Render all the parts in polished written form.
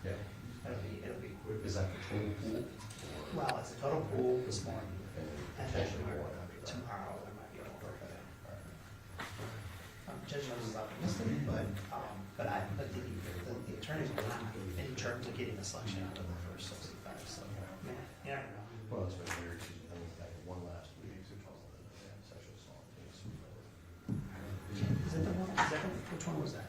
Yeah. It'll be, Is that the total pool? well, it's a total pool this morning, and then Potentially more. tomorrow there might be more. Judge knows is optimistic, but the attorneys are not in terms of getting the selection out of the first 65, so, yeah, you never know. Well, it's been weird, I think I had one last week, such a small case. Is it the one, which one was that?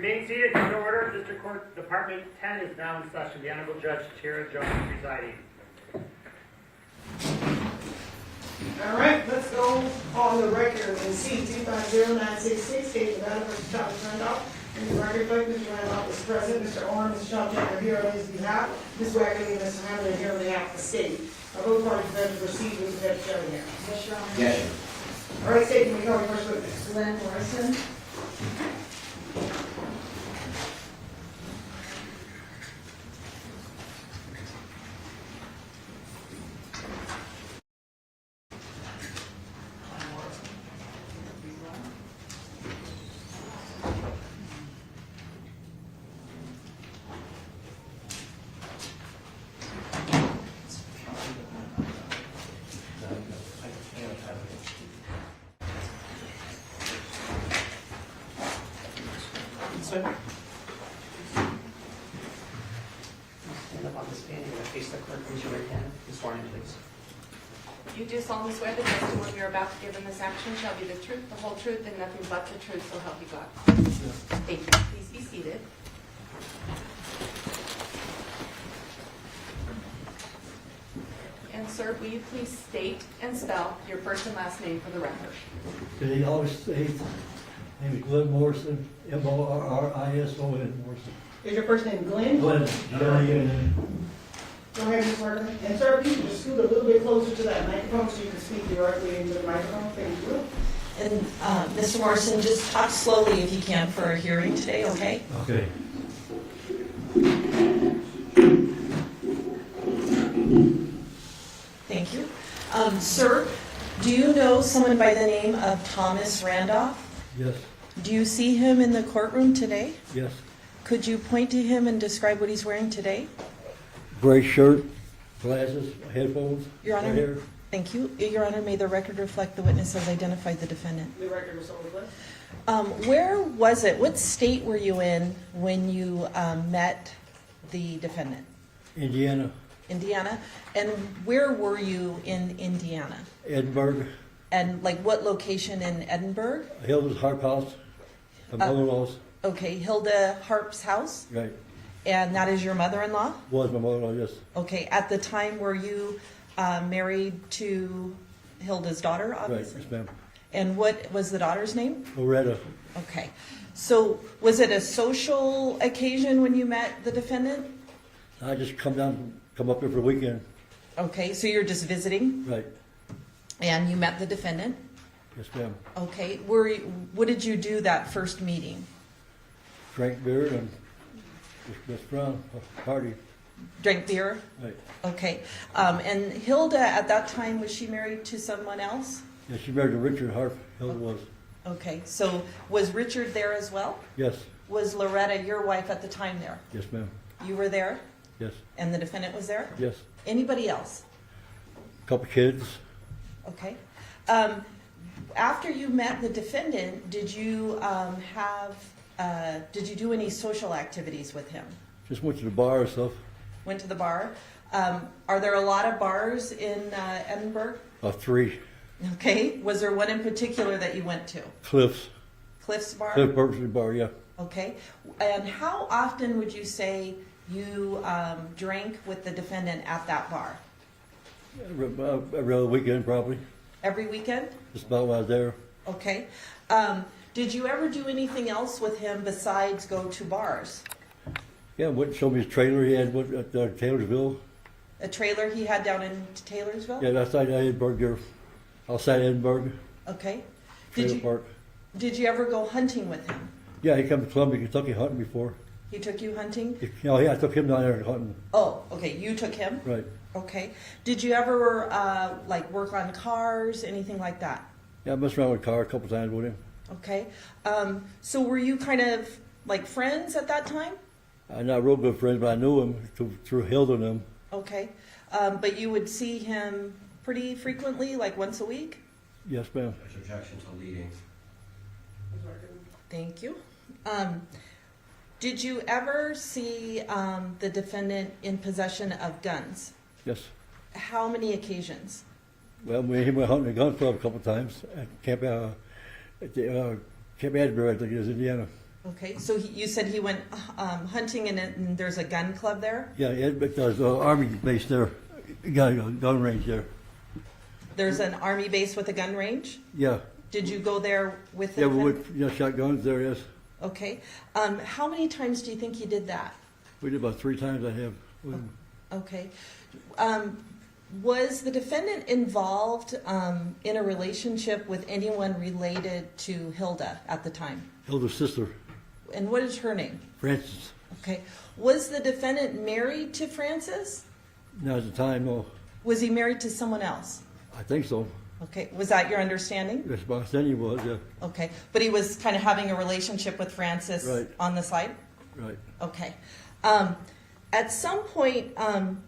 Remain seated, come to order. District Court Department 10 is now in session. The Honorable Judge Tara Jones presiding. All right, let's go on the record and see 250966, case of Adam versus Thomas Randolph. In the record, book, Mr. Randolph is present, Mr. Orr, Mr. Shopton are here on his behalf, Ms. Wagner and Mr. Hamlin are here on behalf of the state. Both parties are ready to proceed with the judge showing here. Yes, Your Honor. Yes. All right, state, can we call the first witness? Glenn Morrison. Stand up on the stand, you're going to face the clerk, raise your right hand, and sworn in, please. You do solemnly swear the testimony you're about to give in this action shall be the truth, the whole truth, and nothing but the truth, so help you God. Thank you. Please be seated. And sir, will you please state and spell your first and last name for the record? They always say, name is Glenn Morrison, M-O-R-R-I-S-O-N, Morrison. Is your first name Glenn? Glenn, G-L-E-N. Go ahead, Ms. Wagner. And sir, if you can just scoot a little bit closer to that microphone so you can speak directly into the microphone, thank you. And Mr. Morrison, just talk slowly if you can for a hearing today, okay? Okay. Thank you. Sir, do you know someone by the name of Thomas Randolph? Yes, Do you see him in the courtroom today? yes. Could you point to him and describe what he's wearing today? Gray shirt, glasses, headphones, Your Honor. hair. Thank you. Your Honor, may the record reflect the witness has identified the defendant. The record was over with. Where was it? What state were you in when you met the defendant? Indiana, Indiana. And where were you in Indiana? Edinburgh, And like what location in Edinburgh? Hilda's Harp House, my mother-in-law's, Okay, Hilda Harp's house. right, And that is your mother-in-law? was my mother-in-law, yes, Okay, at the time were you married to Hilda's daughter, right, obviously? yes ma'am. And what was the daughter's name? Loretta, Okay. So was it a social occasion when you met the defendant? I just come up here for the weekend, Okay, so you're just visiting right, and you met the defendant? yes ma'am. Okay, what did you do that first meeting? Drank beer and just around, party, Drank beer? right. Okay. And Hilda, at that time, was she married to someone else? Yeah, she married to Richard Harp, Hilda was, Okay, so was Richard there as well? yes, Was Loretta, your wife, at the time there? yes ma'am, You were there, yes, and the defendant was there? yes. Anybody else? Couple kids, Okay. After you met the defendant, did you did you do any social activities with him? just went to the bar and stuff, Went to the bar? Are there a lot of bars in Edinburgh? 3, Okay. Was there one in particular that you went to? Cliffs, Cliff's Bar? Cliff Burton Bar, yeah. Okay. And how often would you say you drank with the defendant at that bar? Every other weekend probably, Every weekend? just about when I was there. Okay. Did you ever do anything else with him besides go to bars? Yeah, went and showed me his trailer he had at Taylorsville. A trailer he had down in Taylorsville? Yeah, outside Edinburgh, here, outside Edinburgh, Okay. trailer park. Did you ever go hunting with him? Yeah, he come to Columbia, Kentucky hunting before. He took you hunting? Yeah, I took him down there hunting, Oh, okay. You took him? right. Okay. Did you ever like work on cars, anything like that? Yeah, I messed around with a car a couple times with him. Okay. So were you kind of like friends at that time? I'm not real good friends, but I knew him through Hilda and them. Okay. But you would see him pretty frequently, like once a week? Yes, ma'am. There's objection to leading. Thank you. Did you ever see the defendant in possession of guns? Yes. How many occasions? Well, we went hunting a gun club a couple times at Camp Edinburgh, I think it is, Indiana. Okay, so you said he went hunting and there's a gun club there? Yeah, there's an army base there, gun range there. There's an army base with a gun range? Yeah, Did you go there with the yeah, we defendant? would, shotguns there, yes. Okay. How many times do you think you did that? We did about 3 times I have. Okay. Was the defendant involved in a relationship with anyone related to Hilda at the time? Hilda's sister, And what is her name? Francis. Okay. Was the defendant married to Francis? Now at the time, no, Was he married to someone else? I think so. Okay. Was that your understanding? Yes, back then he was, yeah, Okay. But he was kind of having a relationship with Francis Right. on the side? right. Okay. At some point,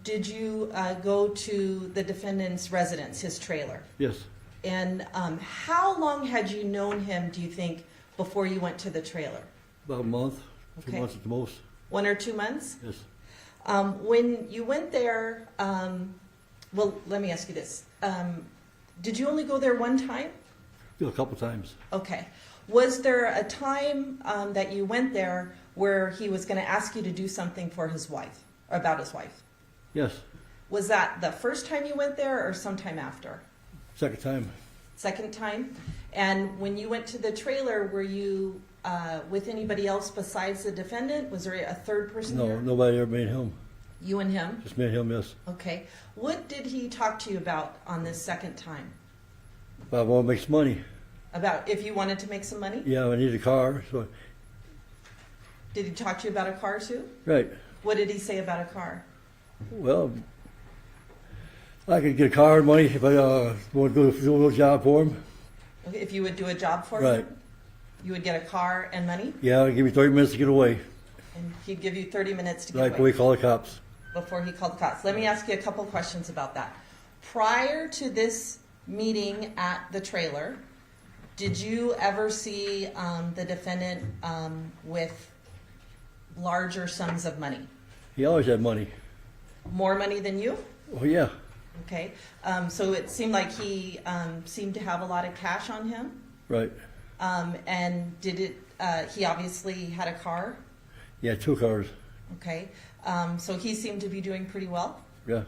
did you go to the defendant's residence, his trailer? Yes, And how long had you known him, do you think, before you went to the trailer? about a month, 2 Okay. months at the most, 1 or 2 months? yes. When you went there, well, let me ask you this. Did you only go there one time? A couple times, Okay. Was there a time that you went there where he was going to ask you to do something for his wife, or about his wife? yes. Was that the first time you went there or sometime after? Second time, Second time? And when you went to the trailer, were you with anybody else besides the defendant? Was there a third person no, there? nobody ever made him, You and him? just me and him, yes. Okay. What did he talk to you about on this second time? But I want to make some money. About if you wanted to make some money? Yeah, I need a car, so, Did he talk to you about a car too? right. What did he say about a car? Well, I could get a car and money if I want to do a little job for him. Okay, if you would do a job for Right. him? You would get a car and money? Yeah, give me 30 minutes to get away. And he'd give you 30 minutes to get Right, away. before we call the cops. Before he called the cops. Let me ask you a couple questions about that. Prior to this meeting at the trailer, did you ever see the defendant with larger sums of money? He always had money. More money than you? Oh, yeah, Okay. So it seemed like he seemed to have a lot of cash on him. right. And did it? He obviously had a car. Yeah, 2 cars. Okay. So he seemed to be doing pretty well. Yeah,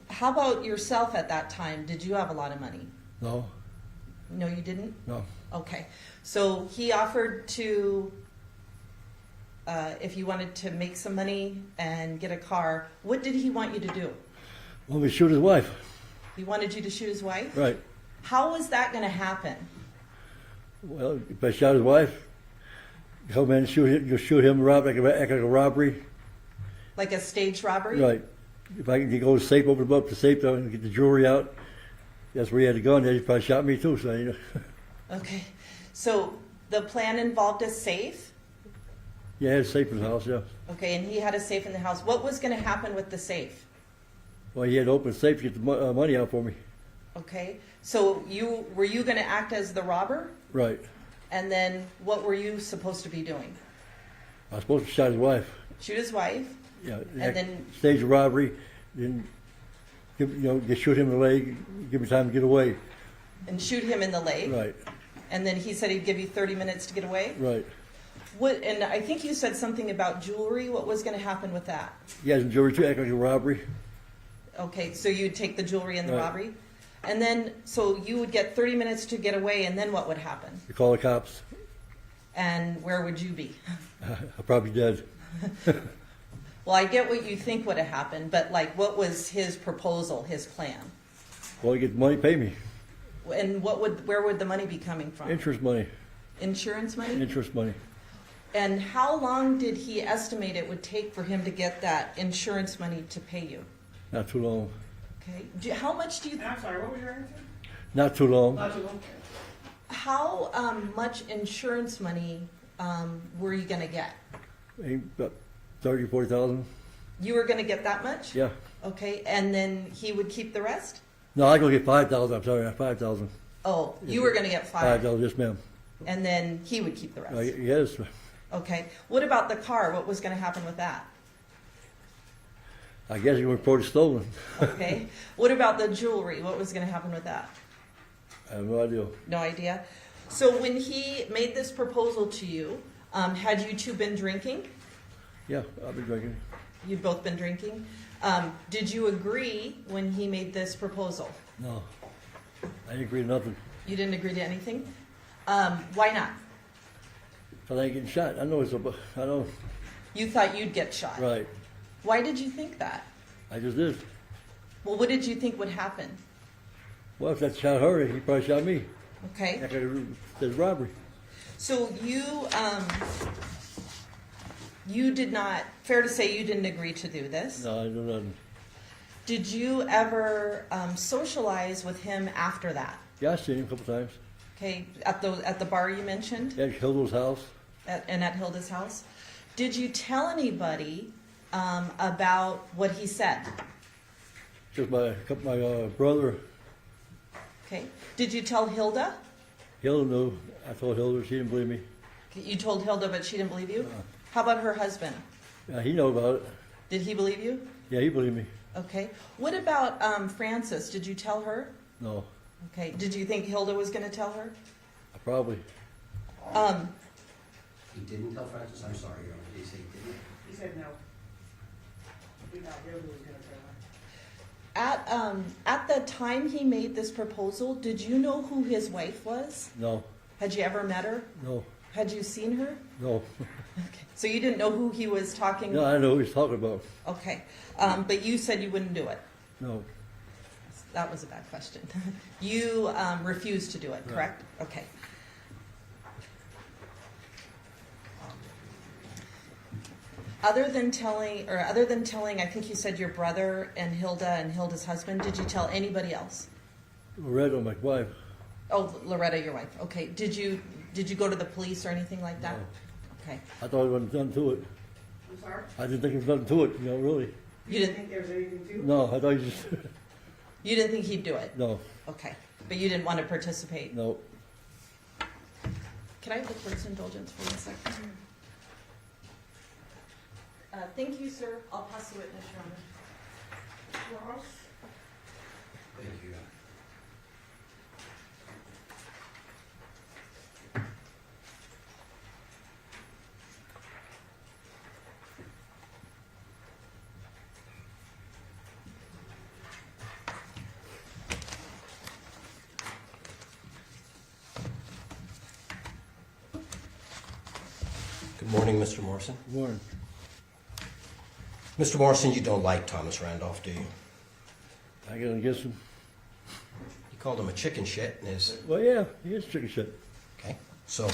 How about yourself at that time? Did you have a lot of money? no, No, you didn't? no. Okay. So he offered to, if you wanted to make some money and get a car, what did he want you to do? Want me to shoot his wife. He wanted you to shoot his wife? Right. How was that going to happen? Well, if I shot his wife, come in and shoot him, rob, act like a robbery. Like a staged robbery? Right. If I could go to the safe, open up the safe and get the jewelry out, that's where he had the gun. Then he probably shot me too. So, you know. Okay. So the plan involved a safe? Yeah, he had a safe in the house, yeah. Okay, and he had a safe in the house. What was going to happen with the safe? Well, he had to open the safe to get the money out for me. Okay. So were you going to act as the robber? Right. And then what were you supposed to be doing? I was supposed to shot his wife. Shoot his wife? Yeah. And then- stage a robbery, then just shoot him in the leg, give me time to get away. And shoot him in the leg? Right. And then he said he'd give you 30 minutes to get away? Right. What? And I think you said something about jewelry. What was going to happen with that? He has a jewelry too, act like a robbery. Okay, so you'd take the jewelry and the Right. robbery? And then, so you would get 30 minutes to get away, and then what would happen? You call the cops. And where would you be? I'm probably dead. Well, I get what you think would have happened, but like, what was his proposal, his plan? Well, you get the money, pay me. And where would the money be coming from? Interest money. Insurance money? Interest money. And how long did he estimate it would take for him to get that insurance money to pay you? Not too long. Okay. How much do you? I'm sorry, what was your answer? Not too long. Not too long. How much insurance money were you going to get? About 30, 40,000. You were going to get that much? Yeah. Okay, and then he would keep the rest? No, I go get 5,000. I'm sorry, 5,000. Oh, you were going to get 5,000, yes, ma'am. and then he would keep the rest. Yes. Okay. What about the car? What was going to happen with that? I guess you were reported stolen. Okay. What about the jewelry? What was going to happen with that? I have no idea. No idea. So when he made this proposal to you, Had you two been drinking? Yeah, I've been drinking. You'd both been drinking. Did you agree when he made this proposal? No, I didn't agree to nothing. You didn't agree to anything? Why not? Cause I ain't getting shot. I know I know, You thought you'd get shot. right. Why did you think that? I just did. Well, what did you think would happen? Well, if that shot her, he probably shot me. Okay. That could have said robbery. So you did not, fair to say you didn't agree to do this. No, I know nothing. Did you ever socialize with him after that? Yeah, I seen him a couple times. Okay, at the bar you mentioned, Yeah, Hilda's house. and at Hilda's house. Did you tell anybody about what he said? Just my brother. Okay. Did you tell Hilda? Hilda knew. I told Hilda. She didn't believe me. You told Hilda, but she didn't believe you? No. How about her husband? Yeah, he know about it. Did he believe you? Yeah, he believed me. Okay. What about Frances? Did you tell her? No, Okay. Did you think Hilda was going to tell her? probably. He didn't tell Francis, I'm sorry, Your Honor, did he say he didn't? He said no. We thought Hilda was gonna tell her. At the time he made this proposal, did you know who his wife was? No, Had you ever met her? no, Had you seen her? no. Okay. So you didn't know who he was talking No, I know who he's talking about. Okay. But you said you wouldn't do it. No, That was a bad question. You refused to do it, correct? Okay. Other than telling, I think you said your brother and Hilda's husband, did you tell anybody else? Loretta, my wife. Oh, Loretta, your wife. Okay. Did you go to the police or anything like that? No. Okay. I thought it wasn't done to it. I'm sorry? I didn't think it was done to it, really. You didn't think there was anything to it? No, I thought you just, you didn't think he'd do it? no, Okay. But you didn't want to participate? no. Can I have the clerk's indulgence for 1 second? Thank you, sir. I'll pass the witness, Your Honor. Ross? Thank you, Your Honor. Good morning, Mr. Morrison. Warren, Mr. Morrison, you don't like Thomas Randolph, do you? I got to guess him. You called him a chicken shit in his... Well, yeah, he is chicken shit. Okay, so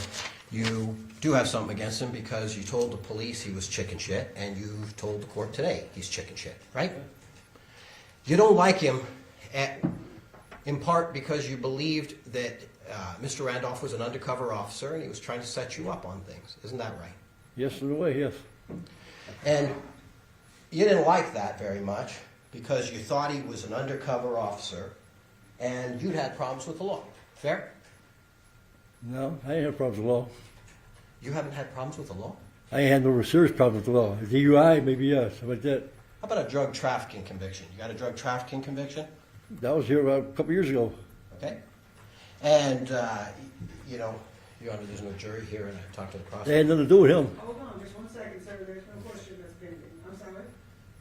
you do have something against him because you told the police he was chicken shit, and you've told the court today he's chicken shit, right? You don't like him in part because you believed that Mr. Randolph was an undercover officer and he was trying to set you up on things. Isn't that right? Yes, in a way, yes. And you didn't like that very much because you thought he was an undercover officer and you'd had problems with the law. Fair? No, I ain't had problems with the law. You haven't had problems with the law? I ain't had no serious problems with the law. DUI, maybe yes, something like that. How about a drug trafficking conviction? You got a drug trafficking conviction? That was here about a couple years ago. Okay. And, you know, Your Honor, there's no jury here, and I talked to the They prosecutor. had nothing to do with him. Hold on, just 1 second, sir, there's no question that's pending. I'm sorry?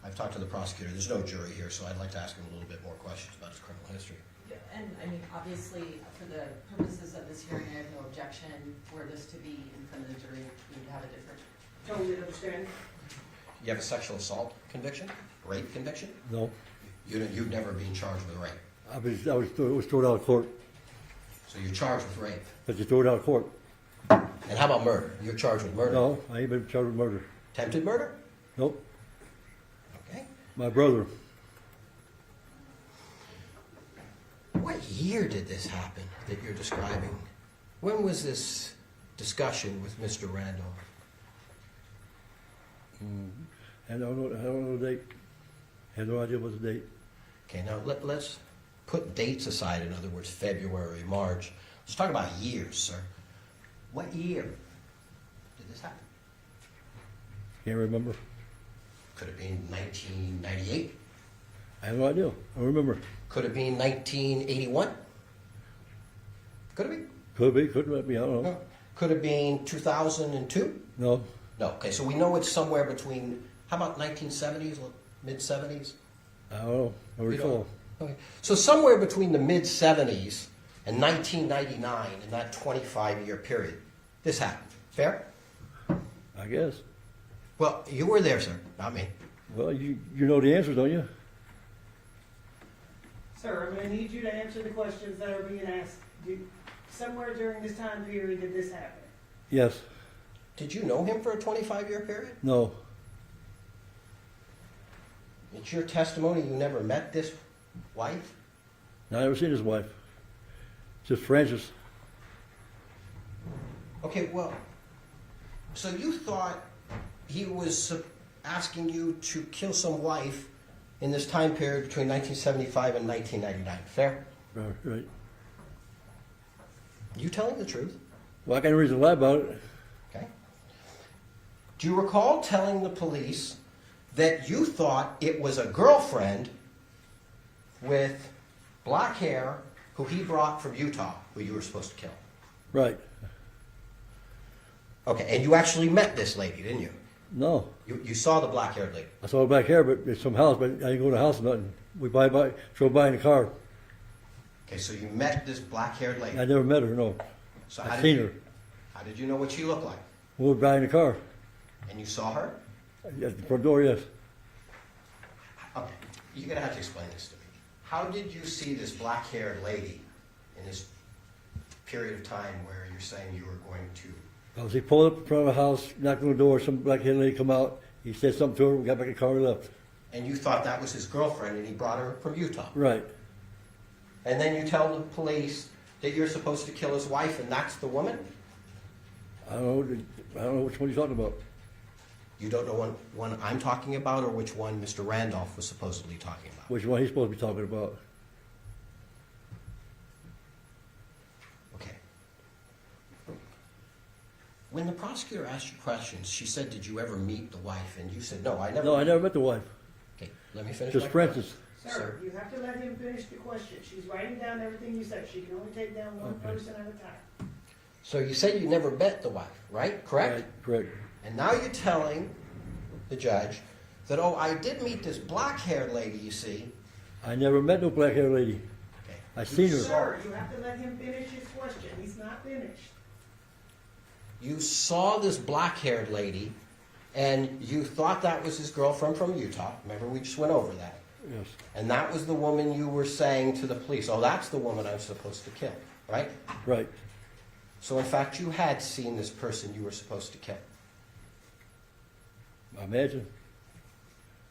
I've talked to the prosecutor. There's no jury here, so I'd like to ask him a little bit more questions about his criminal history. And I mean, obviously, for the purposes of this hearing, I have no objection for this to be in front of the jury. We would have a different. Totally understand. You have a sexual assault conviction? Rape conviction? No, You've never been charged with rape. I was thrown out of court. So you're charged with rape. But you threw it out of court. And how about murder? You're charged with murder. No, I ain't been charged with murder. Attempted murder? Nope, Okay. my brother. What year did this happen that you're describing? When was this discussion with Mr. Randolph? I don't know the date. I had no idea what the date. Okay, now let's put dates aside, in other words, February, March. Let's talk about years, sir. What year did this happen? Can't remember. Could it be 1998? I have no idea. I don't remember. Could it be 1981? Could it be? Could be, couldn't be, I don't know. No. could have been 2002? No, No. Okay, so we know it's somewhere between, how about 1970s, mid-70s? I don't know, I You don't recall. know? Okay. So somewhere between the mid-70s and 1999, in that 25-year period, this happened. Fair? I guess. Well, you were there, sir, not me. Well, you know the answer, don't you? Sir, I'm gonna need you to answer the questions that are being asked. Somewhere during this time period did this happen? Yes, Did you know him for a 25-year period? no, It's your testimony you never met this wife? I never seen his wife. Just Francis. Okay, well, so you thought he was asking you to kill some wife in this time period between 1975 and 1999, fair? Right. You telling the truth? Well, I got no reason to lie about it. Okay. Do you recall telling the police that you thought it was a girlfriend with black hair who he brought from Utah, who you were supposed to kill? Right. Okay, and you actually met this lady, didn't you? No, You saw the black-haired lady. I saw her back here, but it's some house, but I didn't go to the house or nothing. We drove by in the car. Okay, so you met this black-haired lady. I never met her, no. So I seen her. How did you know what she looked like? We were by in the car. And you saw her? At the front door, yes. Okay, you're gonna have to explain this to me. How did you see this black-haired lady in this period of time where you're saying you were going to? He pulled up in front of the house, knocked on the door, some black-haired lady come out. He said something to her, we got back in the car, we left. And you thought that was his girlfriend, and he brought her from Utah. Right. And then you tell the police that you're supposed to kill his wife, and that's the woman? I don't know which one you're talking about. You don't know one I'm talking about, or which one Mr. Randolph was supposedly talking about? Which one he's supposed to be talking about. Okay. When the prosecutor asked you questions, she said, "Did you ever meet the wife?" And you said, "No, I never." No, I never met the wife. Okay, let me finish. Just my Francis. Sir, you have to let him finish the question. She's writing down everything you said. She can only take down one Okay. person at a time. So you said you never met the wife, right? Correct? Right, correct. And now you're telling the judge that, oh, I did meet this black-haired lady, you see. I never met no black-haired lady. Okay. I seen her. Sir, you have to let him finish his question. He's not finished. You saw this black-haired lady, and you thought that was his girlfriend from Utah. Remember, we just went over that. Yes, And that was the woman you were saying to the police, oh, that's the woman I'm supposed to kill, right? right. So, in fact, you had seen this person you were supposed to kill. I imagine.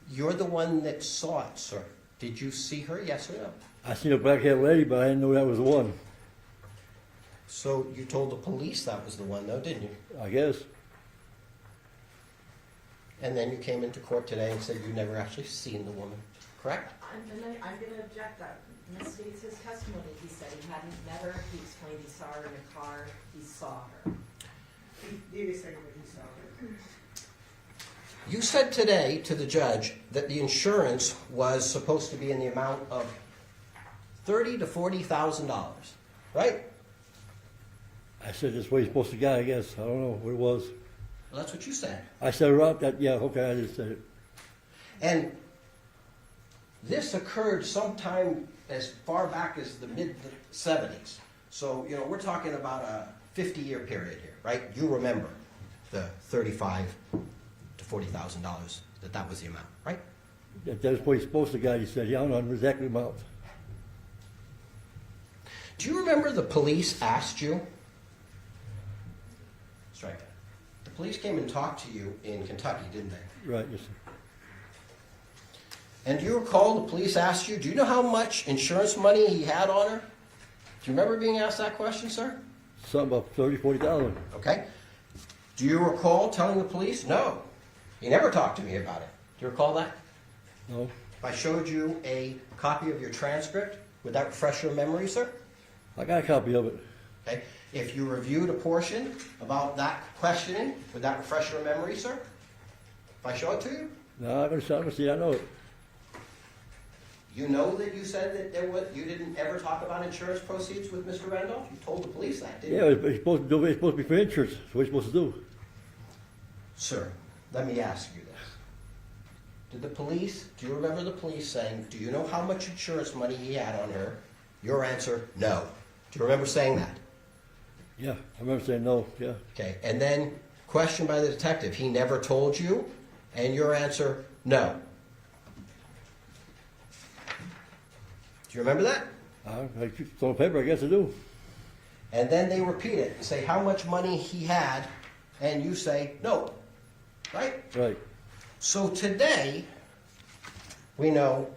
You're the one that saw it, sir. Did you see her, yes or no? I seen a black-haired lady, but I didn't know that was the one. So you told the police that was the one, though, didn't you? I guess. And then you came into court today and said you never actually seen the woman, correct? I'm gonna object that. Misstates his testimony. He said he hadn't met her. He explained he saw her in a car. He saw her. He did say that he saw her. You said today to the judge that the insurance was supposed to be in the amount of $30,000 to $40,000, right? I said this way he's supposed to go, I guess. I don't know what it was. Well, that's what you said. I said it up that, yeah, okay, I just said it. And this occurred sometime as far back as the mid-70s. So, you know, we're talking about a 50-year period here, right? You remember the $35,000 to $40,000, that was the amount, right? That's what he's supposed to go, he said. Yeah, I don't know exactly the amount. Do you remember the police asked you? Strike that. The police came and talked to you in Kentucky, didn't they? Right, yes, sir. And do you recall the police asked you, do you know how much insurance money he had on her? Do you remember being asked that question, sir? Something about 30, 40,000. Okay. Do you recall telling the police? No. He never talked to me about it. Do you recall that? No, If I showed you a copy of your transcript, would that refresh your memory, sir? I got a copy of it. Okay. If you reviewed a portion about that questioning, would that refresh your memory, sir? If I show it to you? No, I'm gonna see, I know it. You know that you said that you didn't ever talk about insurance proceeds with Mr. Randolph? You told the police that, didn't you? Yeah, it's supposed to do, it's supposed to be for insurance, that's what it's supposed to do. Sir, let me ask you this. Do you remember the police saying, do you know how much insurance money he had on her? Your answer, no. Do you remember saying that? Yeah, I remember saying no, yeah. Okay, and then question by the detective, he never told you? And your answer, no. Do you remember that? I keep it on paper, I guess I do. And then they repeat it, and say how much money he had, and you say no. Right? Right, So today, we know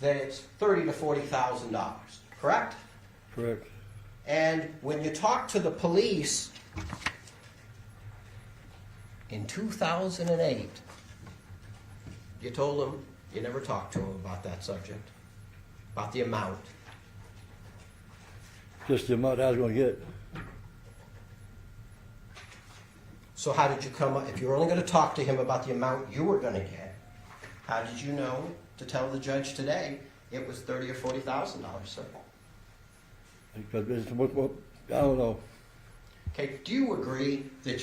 that it's $30,000 to $40,000, correct? correct. And when you talk to the police in 2008, you told them you never talked to them about that subject, about the amount. Just the amount I was gonna get. So how did you come up, if you were only going to talk to him about the amount you were going to get, how did you know to tell the judge today it was $30,000 or $40,000, sir? Because it's, I don't know. Okay, do you agree that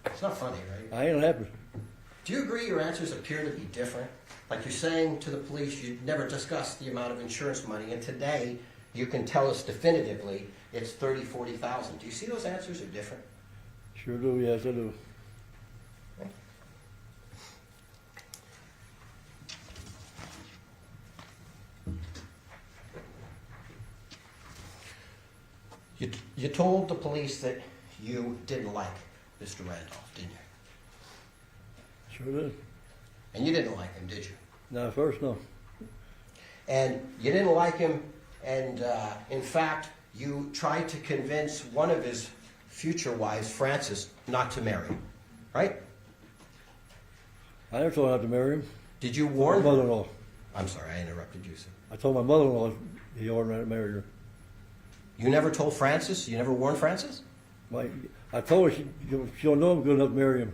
it's not funny, right? I ain't happy. Do you agree your answers appear to be different? Like you're saying to the police you never discussed the amount of insurance money, and today you can tell us definitively it's $30,000, $40,000. Do you see those answers are different? Sure do, yes, I do. You told the police that you didn't like Mr. Randolph, didn't you? Sure did. And you didn't like him, did you? Not at first, no. And you didn't like him, and in fact, you tried to convince one of his future wives, Frances, not to marry him, right? I never told her not to marry him. Did you My warn her? mother-in-law. I'm sorry, I interrupted you, sir. I told my mother-in-law he ought not to marry her. You never told Frances? You never warned Frances? I told her she don't know him good enough to marry him.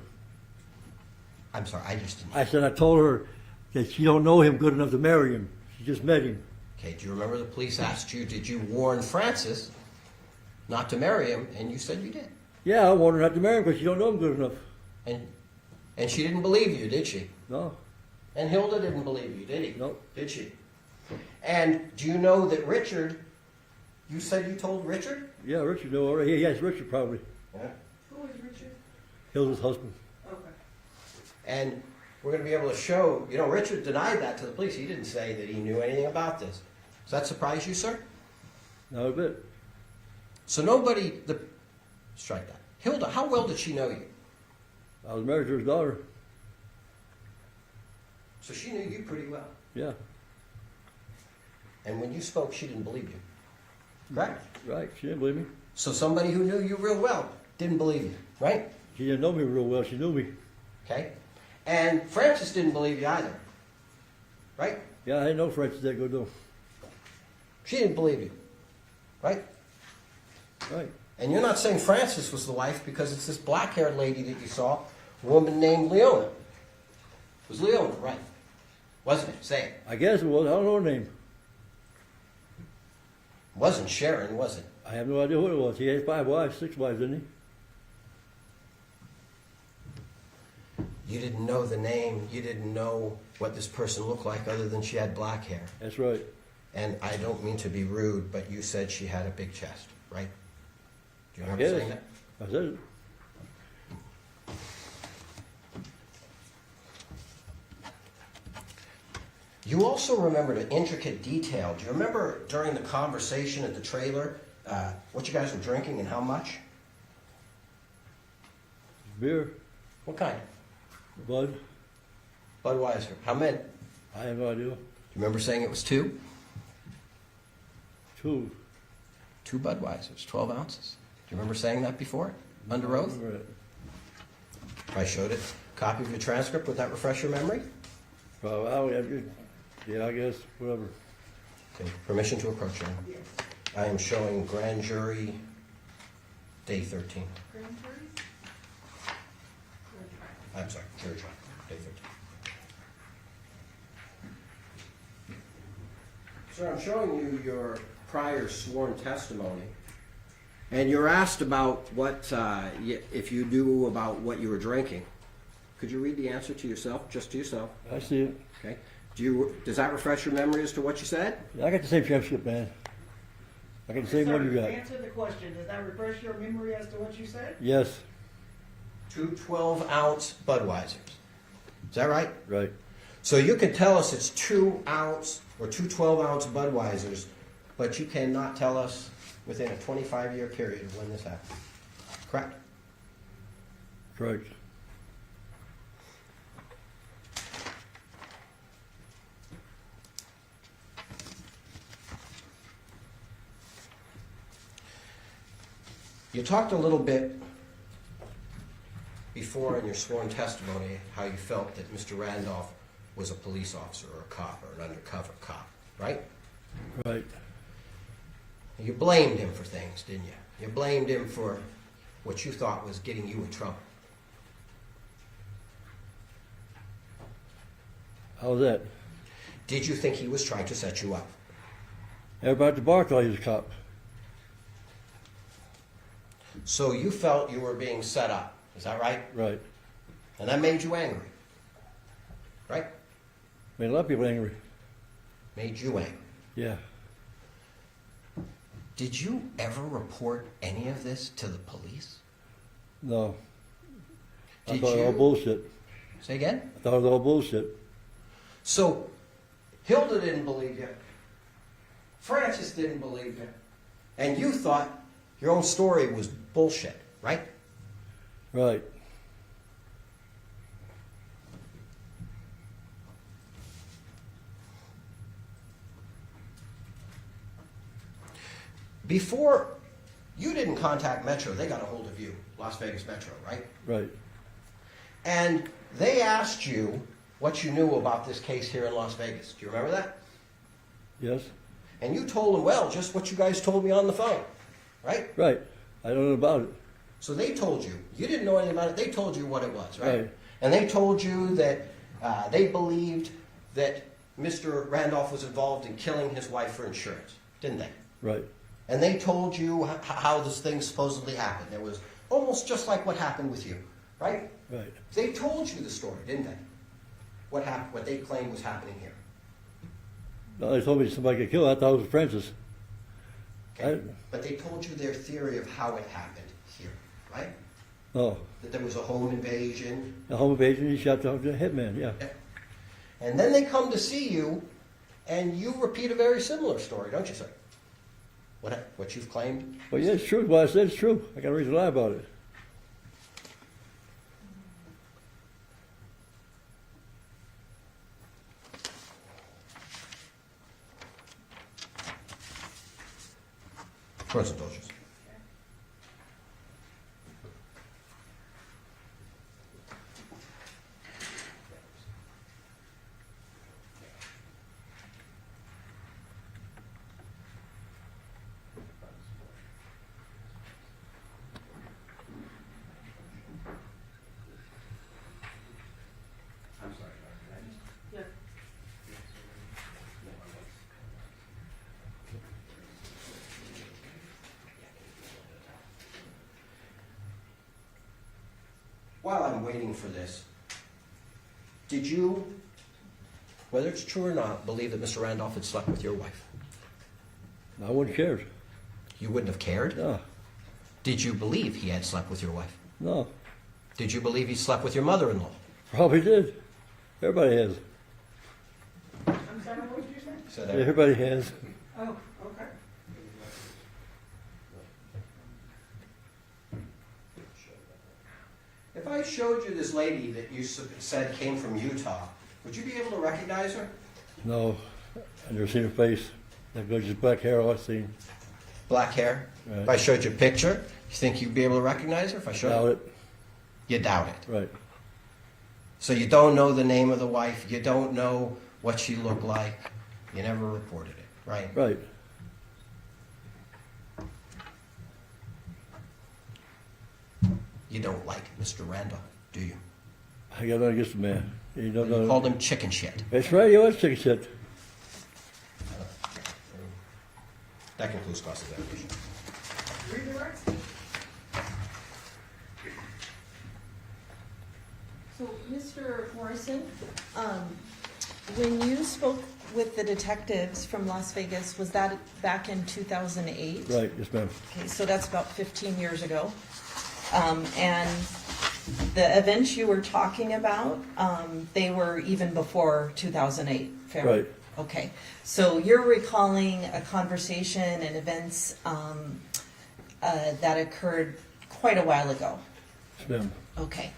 I'm sorry, I just didn't. I said I told her that she don't know him good enough to marry him. She just met him. Okay, do you remember the police asked you, did you warn Frances not to marry him? And you said you did. Yeah, I wanted her not to marry him because she don't know him good enough. And she didn't believe you, did she? No, And Hilda didn't believe you, did he? no. Did she? And do you know that Richard, you said you told Richard? Yeah, Richard knew already. Yes, Richard probably. Yeah. Who is Richard? Hilda's husband. Okay. And we're going to be able to show, Richard denied that to the police. He didn't say that he knew anything about this. Does that surprise you, sir? Not a bit. So strike that. Hilda, how well did she know you? I was married to his daughter. So she knew you pretty well. Yeah, And when you spoke, she didn't believe you. Correct? right. She didn't believe me. So somebody who knew you real well didn't believe you, right? She didn't know me real well. She knew me. Okay? And Frances didn't believe you either. Right? Yeah, I didn't know Francis that good though. She didn't believe you. Right? Right. And you're not saying Frances was the wife because it's this black-haired lady that you saw, a woman named Leona. It was Leona, right? Wasn't it? Say it. I guess it was. I don't know her name. Wasn't Sharon, was it? I have no idea who it was. He had 5 wives, 6 wives, didn't You didn't know the name. You didn't know what this person looked like other than she had black hair. he? That's right. And I don't mean to be rude, but you said she had a big chest, right? Do you remember Yes. saying that? I said it. You also remembered an intricate detail. Do you remember during the conversation at the trailer what you guys were drinking and how much? Beer, What kind? Bud. Budweiser. How many? Do I have no idea. you remember saying it was 2? 2. 2 Budweisers, 12 ounces. Do you remember saying that before? Under oath? Remember it. If I showed it. Copy of your transcript, would that refresh your memory? Probably. Yeah, I guess. Whatever. Okay. Permission to approach, Your Honor. Yes. I am showing grand jury day 13. Grand jury? I'm sorry, jury trial, day 13. Sir, I'm showing you your prior sworn testimony, and you're asked about what, if you knew about what you were drinking. Could you read the answer to yourself, just to yourself? I see it. Okay. Does that refresh your memory as to what you said? I got the same championship, man. I got the same one you got. Answer the question. Does that refresh your memory as to what you said? Yes, 2 12-ounce Budweisers. Is that right? right. So you can tell us it's 2 ounce or 2 12-ounce Budweisers, but you cannot tell us within a 25-year period of when this happened. Correct? Correct. You talked a little bit before in your sworn testimony how you felt that Mr. Randolph was a police officer or a cop or an undercover cop, right? Right. You blamed him for things, didn't you? You blamed him for what you thought was getting you in trouble. How's that? Did you think he was trying to set you up? Everybody at the bar thought he was a cop. So you felt you were being set up, is that right? Right. And that made you angry, right? Made a lot of people angry. Made you angry. Yeah. Did you ever report any of this to the police? No. I Did thought it was all you? bullshit. Say again? I thought it was all bullshit. So, Hilda didn't believe you. Francis didn't believe you. And you thought your own story was bullshit, right? Right. Before, you didn't contact Metro. They got a hold of you, Las Vegas Metro, right? Right. And they asked you what you knew about this case here in Las Vegas. Do you remember that? Yes. And you told them, well, just what you guys told me on the phone, right? Right. I don't know about it. So they told you. You didn't know anything about it. They told you what it was, right? Right. And they told you that they believed that Mr. Randolph was involved in killing his wife for insurance, didn't they? Right. And they told you how this thing supposedly happened. It was almost just like what happened with you, right? Right. They told you the story, didn't they? What happened? What they claimed was happening here. No, they told me somebody got killed. I thought it was Francis. Okay? But they told you their theory of how it happened here, right? Oh. That there was a home invasion. The home invasion, he shot the hitman, yeah. And then they come to see you, and you repeat a very similar story, don't you, sir? What you've claimed? Well, yeah, it's true. What I said is true. I got a reason to lie about it. Course indulgence. I'm sorry, Doctor, can I just? Yeah. While I'm waiting for this, did you, whether it's true or not, believe that Mr. Randolph had slept with your wife? I wouldn't care. You wouldn't have cared? No. Did you believe he had slept with your wife? No. Did you believe he slept with your mother-in-law? Probably did. Everybody has. I'm sorry, what did you say? Said Everybody has. Oh, okay. If I showed you this lady that you said came from Utah, would you be able to recognize her? No. I never seen her face. That goes just black hair, all I seen. Black hair? Right. If I showed you a picture, you think you'd be able to recognize her if I showed Doubt you? it. You doubt it. Right. So you don't know the name of the wife, you don't know what she looked like, you never reported it, right? Right. You don't like Mr. Randolph, do you? I got nothing against the man. He don't You know. called him chicken shit. That's right, he was chicken shit. That concludes cross-examination. Redirect. So, Mr. Morrison, when you spoke with the detectives from Las Vegas, was that back in 2008? Right, yes, ma'am. Okay, so that's about 15 years ago. And the events you were talking about, they were even before 2008, fair? Right. Okay, so you're recalling a conversation and events that occurred quite a while ago. Yes, ma'am. Okay.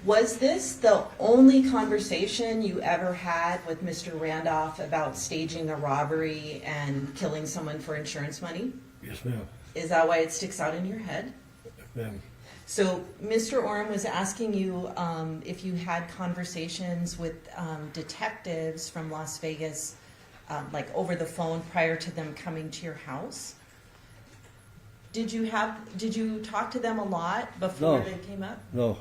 Was this the only conversation you ever had with Mr. Randolph about staging a robbery and killing someone for insurance money? Yes, ma'am. Is that why it sticks out in your head? Yes, ma'am. So Mr. Orem was asking you if you had conversations with detectives from Las Vegas, like over the phone prior to them coming to your house. Did you talk to them a lot before No. they came up? No.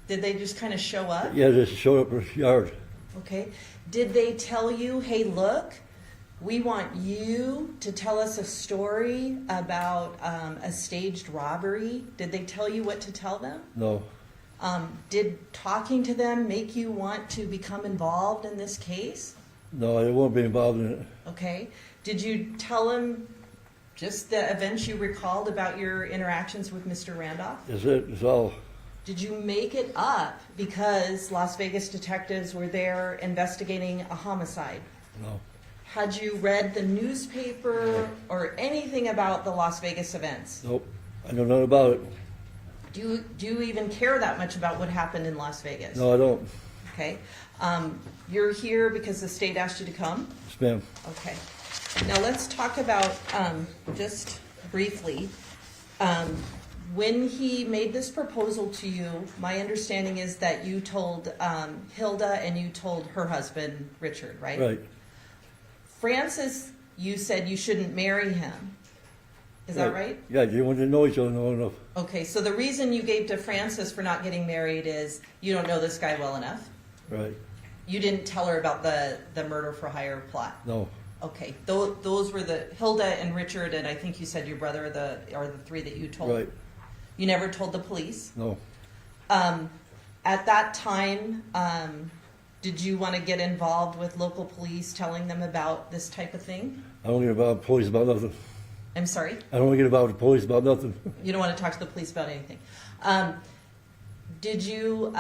Did they just kind of show up? Yeah, they just showed up in the yard. Okay. Did they tell you, hey, look, we want you to tell us a story about a staged robbery? Did they tell you what to tell them? No. Did talking to them make you want to become involved in this case? No, I won't be involved in it. Okay. Did you tell them just the events you recalled about your interactions with Mr. Randolph? That's it. It's all. Did you make it up because Las Vegas detectives were there investigating a homicide? No. Had you read the newspaper or anything about the Las Vegas events? Nope. I know nothing about it. Do you even care that much about what happened in Las Vegas? No, I don't. Okay. You're here because the state asked you to come? Yes, ma'am. Okay. Now let's talk about, just briefly, when he made this proposal to you, my understanding is that you told Hilda and you told her husband, Richard, right? Right. Francis, you said you shouldn't marry him. Is that right? Yeah, they wanted to know each other enough. Okay, so the reason you gave to Francis for not getting married is you don't know this guy well enough? Right. You didn't tell her about the murder for hire plot? No. Okay, those were the, Hilda and Richard, and I think you said your brother are the three that you told? Right. You never told the police? No. At that time, did you want to get involved with local police telling them about this type of thing? I don't get involved with the police about nothing. I'm sorry? I don't get involved with the police about nothing. You don't want to talk to the police about anything. Did you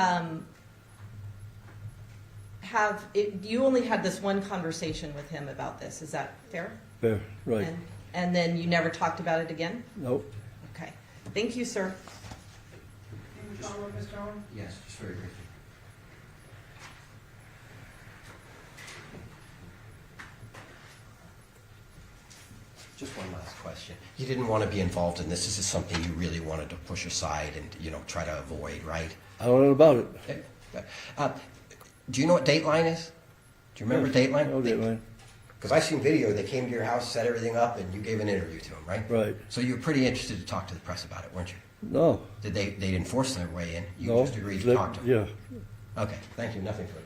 you only had this one conversation with him about this, is that fair? Fair. Right. And then you never talked about it again? Nope. Okay. Thank you, sir. Any follow-up, Mr. Orem? Yes, just very briefly. Just one last question. You didn't want to be involved in this. This is something you really wanted to push aside and, try to avoid, right? I don't know about it. Okay. Do you know what Dateline is? Do you remember Dateline? No Dateline. Because I've seen video. They came to your house, set everything up, and you gave an interview to them, right? Right. So you were pretty interested to talk to the press about it, weren't you? No. Did they didn't force their way in? You No. just agreed to talk to them? Yeah. Okay, thank you. Nothing further.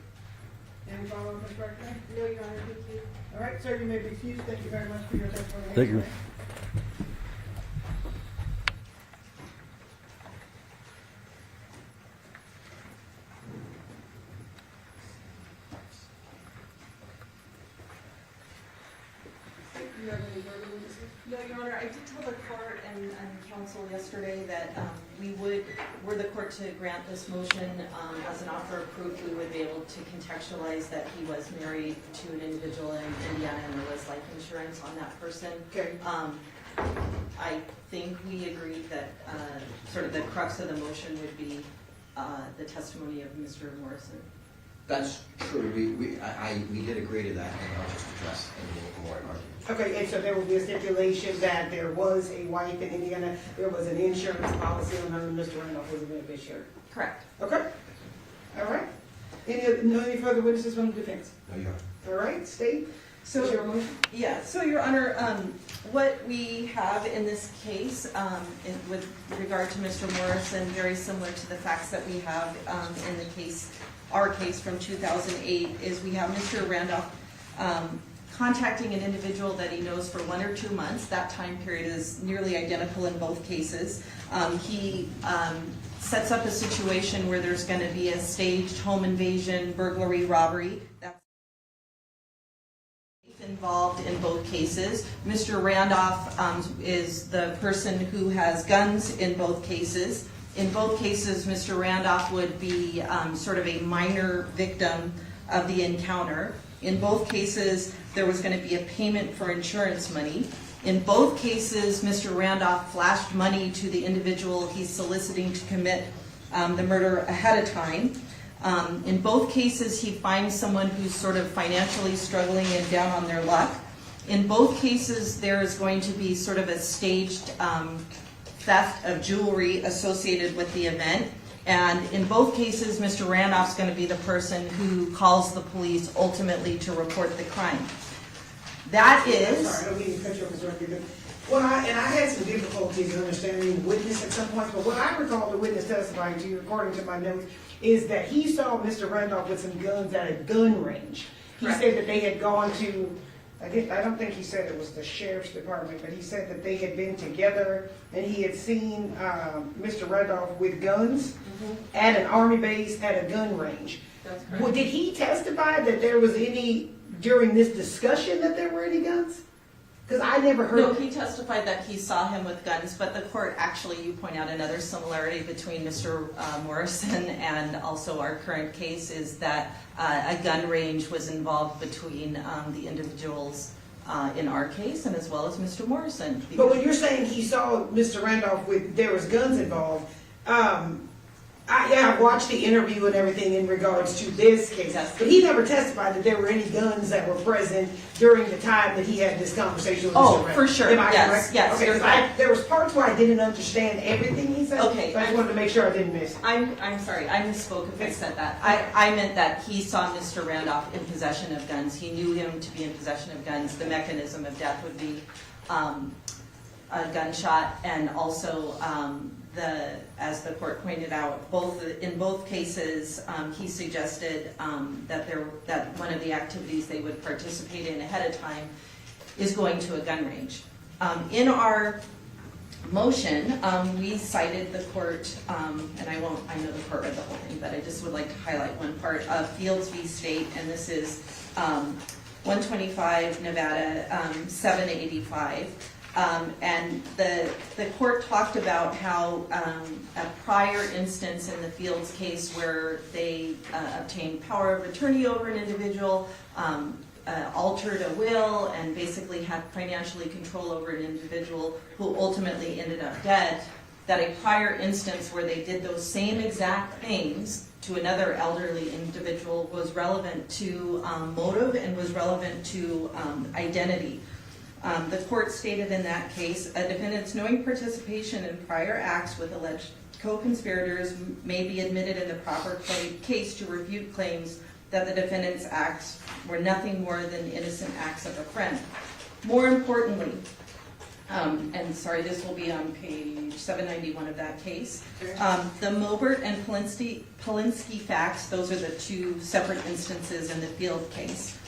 Any follow-up, Ms. Wagner? No, Your Honor, thank you. All right, sir, you may be excused. Thank you very much for your testimony. Thank you. Do you have any further witnesses? No, Your Honor, I did tell the court and counsel yesterday that were the court to grant this motion as an offer of proof, we would be able to contextualize that he was married to an individual in Indiana and there was life insurance on that person. Okay. I think we agreed that sort of the crux of the motion would be the testimony of Mr. Morrison. That's true. We did agree to that, and I'll just address anything more in argument. Okay, and so there will be a stipulation that there was a wife in Indiana, there was an insurance policy on her, and Mr. Randolph was a beneficiary. Correct. Okay? All right. Any further witnesses from the defense? No, you All right, state. So, Is your motion? yeah, so Your Honor, what we have in this case with regard to Mr. Morrison, very similar to the facts that we have in the case, our case from 2008, is we have Mr. Randolph contacting an individual that he knows for 1 or 2 months. That time period is nearly identical in both cases. He sets up a situation where there's going to be a staged home invasion, burglary, robbery. That's involved in both cases. Mr. Randolph is the person who has guns in both cases. In both cases, Mr. Randolph would be sort of a minor victim of the encounter. In both cases, there was going to be a payment for insurance money. In both cases, Mr. Randolph flashed money to the individual he's soliciting to commit the murder ahead of time. In both cases, he finds someone who's sort of financially struggling and down on their luck. In both cases, there is going to be sort of a staged theft of jewelry associated with the event. And in both cases, Mr. Randolph's going to be the person who calls the police ultimately to report the crime. That I'm is... sorry, I don't mean to cut you off, Ms. Rodriguez. I had some difficulties understanding the witness at some points, but what I recall the witness testifying to, according to my notes, is that he saw Mr. Randolph with some guns at a gun range. He Correct. said that they had gone to, I don't think he said it was the sheriff's department, but he said that they had been together and he had seen Mr. Randolph with guns at an army base at a gun range. That's correct. Well, did he testify that there was any, during this discussion, that there were any guns? Because I never heard. No, he testified that he saw him with guns, but the court actually, you point out another similarity between Mr. Morrison and also our current case is that a gun range was involved between the individuals in our case and as well as Mr. Morrison. But when you're saying he saw Mr. Randolph with, there was guns involved, I watched the interview and everything in regards to this case, Yes. but he never testified that there were any guns that were present during the time that he had this conversation with Mr. Oh, Randolph. for sure. Am I Yes, correct? yes, Okay, you're 'cause correct. there was parts where I didn't understand everything he said. Okay. So I just wanted to make sure I didn't miss it. I'm sorry, I misspoke if I said that. I meant that he saw Mr. Randolph in possession of guns. He knew him to be in possession of guns. The mechanism of death would be a gunshot, and also as the court pointed out, in both cases, he suggested that one of the activities they would participate in ahead of time is going to a gun range. In our motion, we cited the court, and I know the court read the whole thing, but I just would like to highlight one part of Fields v. State, and this is 125 Nevada 785. And the court talked about how a prior instance in the Fields case where they obtained power of attorney over an individual, altered a will, and basically had financially control over an individual who ultimately ended up dead, that a prior instance where they did those same exact things to another elderly individual was relevant to motive and was relevant to identity. The court stated in that case, a defendant's knowing participation in prior acts with alleged co-conspirators may be admitted in the proper case to refute claims that the defendant's acts were nothing more than innocent acts of a friend. More importantly, and sorry, this will be on page 791 of that case, the Mobert and Polinsky facts, those are the two separate instances in the Field case,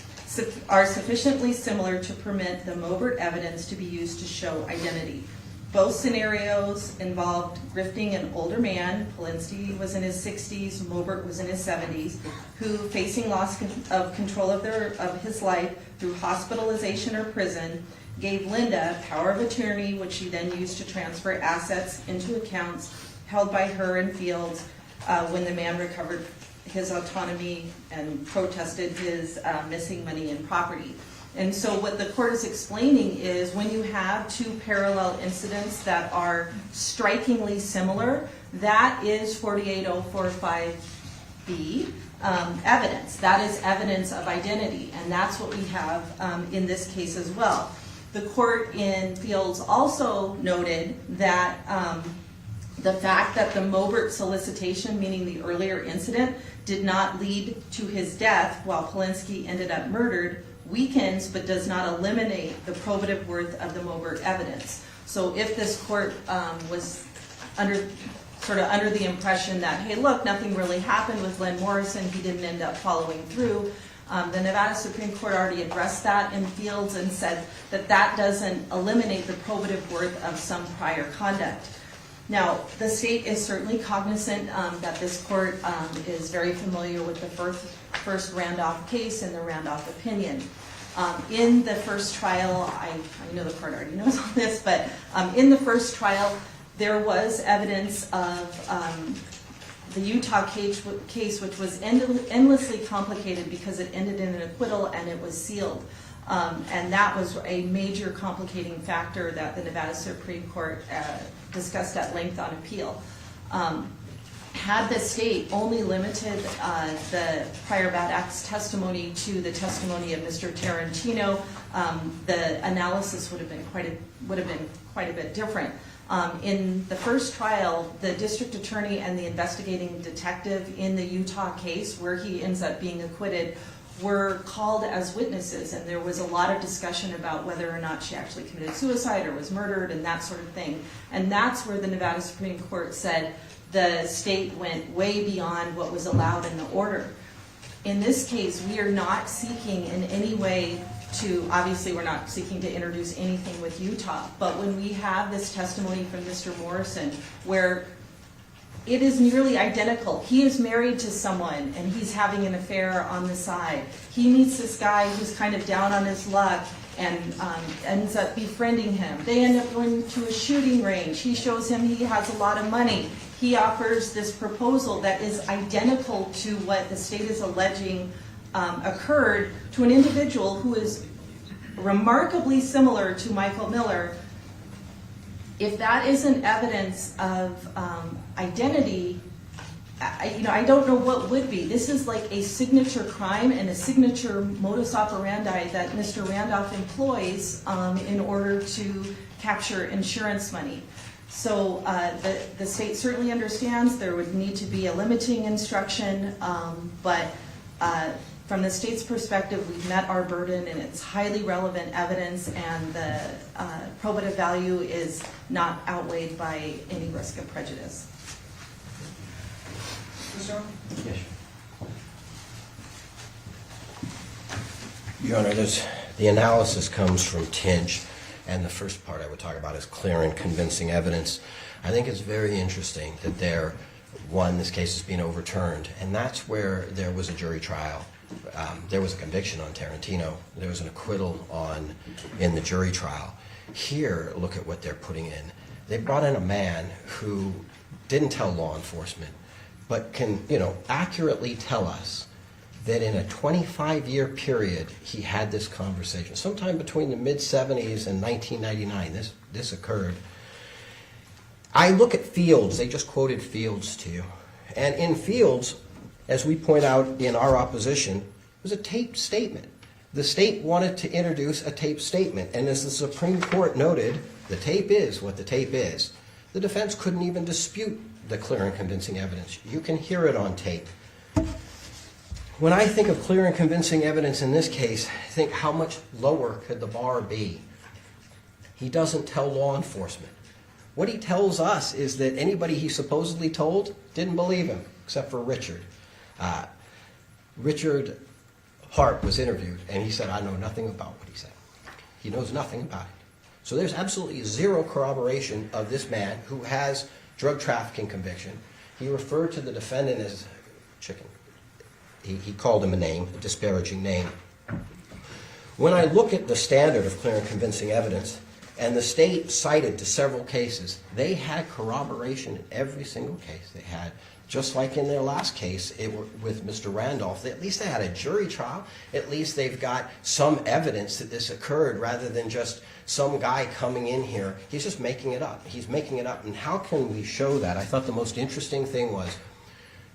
are sufficiently similar to permit the Mobert evidence to be used to show identity. Both scenarios involved grifting an older man, Polinsky was in his 60s, Mobert was in his 70s, who, facing loss of control of his life through hospitalization or prison, gave Linda power of attorney, which she then used to transfer assets into accounts held by her in Fields when the man recovered his autonomy and protested his missing money and property. And so what the court is explaining is when you have two parallel incidents that are strikingly similar, that is 48045B evidence. That is evidence of identity, and that's what we have in this case as well. The court in Fields also noted that the fact that the Mobert solicitation, meaning the earlier incident, did not lead to his death while Polinsky ended up murdered weakens but does not eliminate the probative worth of the Mobert evidence. So if this court was under the impression that, hey, look, nothing really happened with Len Morrison, he didn't end up following through, The Nevada Supreme Court already addressed that in Fields and said that that doesn't eliminate the probative worth of some prior conduct. Now, the state is certainly cognizant that this court is very familiar with the first Randolph case and the Randolph opinion. In the first trial, I know the court already knows all this, but in the first trial, there was evidence of the Utah case, which was endlessly complicated because it ended in an acquittal and it was sealed. And that was a major complicating factor that the Nevada Supreme Court discussed at length on appeal. Had the state only limited the prior bad acts testimony to the testimony of Mr. Tarantino, the analysis would have been quite a bit different. In the first trial, the district attorney and the investigating detective in the Utah case, where he ends up being acquitted, were called as witnesses, and there was a lot of discussion about whether or not she actually committed suicide or was murdered and that sort of thing. And that's where the Nevada Supreme Court said the state went way beyond what was allowed in the order. In this case, we are not seeking in any way to, obviously we're not seeking to introduce anything with Utah, but when we have this testimony from Mr. Morrison where it is nearly identical. He is married to someone and he's having an affair on the side. He meets this guy who's kind of down on his luck and ends up befriending him. They end up going to a shooting range. He shows him he has a lot of money. He offers this proposal that is identical to what the state is alleging occurred to an individual who is remarkably similar to Michael Miller. If that isn't evidence of identity, I don't know what would be. This is like a signature crime and a signature modus operandi that Mr. Randolph employs in order to capture insurance money. So the state certainly understands there would need to be a limiting instruction, but from the state's perspective, we've met our burden and it's highly relevant evidence, and the probative value is not outweighed by any risk of prejudice. Mr. Owen? Yes. Your Honor, the analysis comes from Tinge, and the first part I would talk about is clear and convincing evidence. I think it's very interesting that this case is being overturned, and that's where there was a jury trial. There was a conviction on Tarantino. There was an acquittal in the jury trial. Here, look at what they're putting in. They brought in a man who didn't tell law enforcement, but can, accurately tell us that in a 25-year period, he had this conversation. Sometime between the mid-'70s and 1999, this occurred. I look at Fields. They just quoted Fields to you. And in Fields, as we point out in our opposition, was a taped statement. The state wanted to introduce a taped statement, and as the Supreme Court noted, the tape is what the tape is. The defense couldn't even dispute the clear and convincing evidence. You can hear it on tape. When I think of clear and convincing evidence in this case, I think how much lower could the bar be? He doesn't tell law enforcement. What he tells us is that anybody he supposedly told didn't believe him, except for Richard. Richard Hart was interviewed, and he said, I know nothing about what he said. He knows nothing about it. So there's absolutely zero corroboration of this man who has drug trafficking conviction. He referred to the defendant as chicken. He called him a name, a disparaging name. When I look at the standard of clear and convincing evidence, and the state cited to several cases, they had corroboration in every single case they had. Just like in their last case with Mr. Randolph, at least they had a jury trial. At least they've got some evidence that this occurred rather than just some guy coming in here. He's just making it up. He's making it up. And how can we show that? I thought the most interesting thing was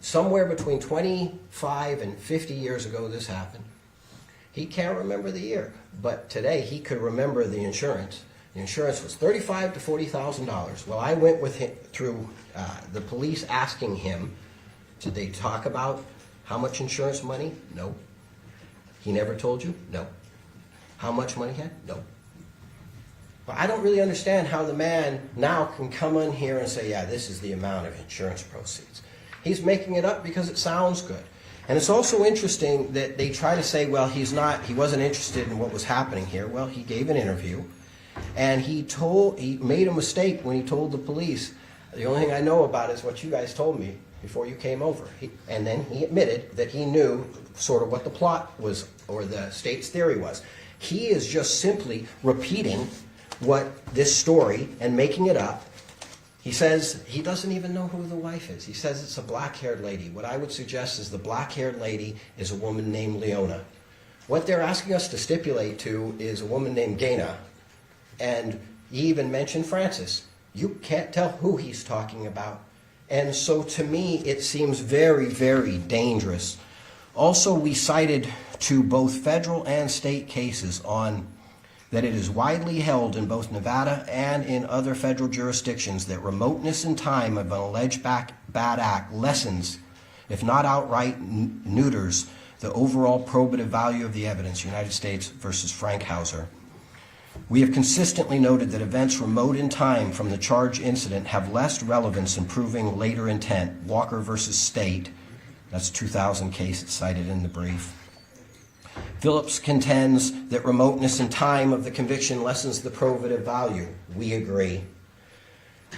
somewhere between 25 and 50 years ago this happened. He can't remember the year, but today he could remember the insurance. The insurance was $35,000 to $40,000. Well, I went with him through the police asking him, did they talk about how much insurance money? No. He never told you? No. How much money he had? No. But I don't really understand how the man now can come in here and say, yeah, this is the amount of insurance proceeds. He's making it up because it sounds good. And it's also interesting that they try to say, well, he wasn't interested in what was happening here. Well, he gave an interview, and he made a mistake when he told the police, the only thing I know about is what you guys told me before you came over. And then he admitted that he knew sort of what the plot was, or the state's theory was. He is just simply repeating what this story and making it up. He says he doesn't even know who the wife is. He says it's a black-haired lady. What I would suggest is the black-haired lady is a woman named Leona. What they're asking us to stipulate to is a woman named Gaina. And he even mentioned Frances. You can't tell who he's talking about. And so to me, it seems very, very dangerous. Also, we cited to both federal and state cases on that it is widely held in both Nevada and in other federal jurisdictions that remoteness in time of an alleged bad act lessens, if not outright neuters, the overall probative value of the evidence, United States versus Frankhauser. We have consistently noted that events remote in time from the charged incident have less relevance in proving later intent. Walker versus State, that's a 2000 case, it's cited in the brief. Phillips contends that remoteness in time of the conviction lessens the probative value. We agree.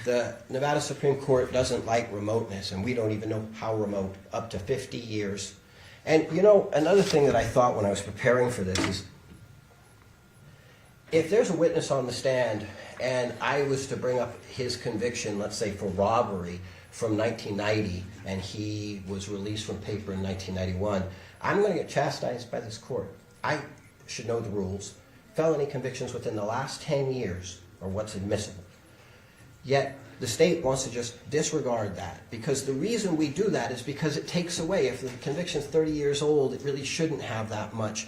The Nevada Supreme Court doesn't like remoteness, and we don't even know how remote, up to 50 years. And you know, another thing that I thought when I was preparing for this is, if there's a witness on the stand and I was to bring up his conviction, let's say for robbery from 1990, and he was released from paper in 1991, I'm going to get chastised by this court. I should know the rules. Felony convictions within the last 10 years are what's admissible. Yet the state wants to just disregard that, because the reason we do that is because it takes away, if the conviction's 30 years old, it really shouldn't have that much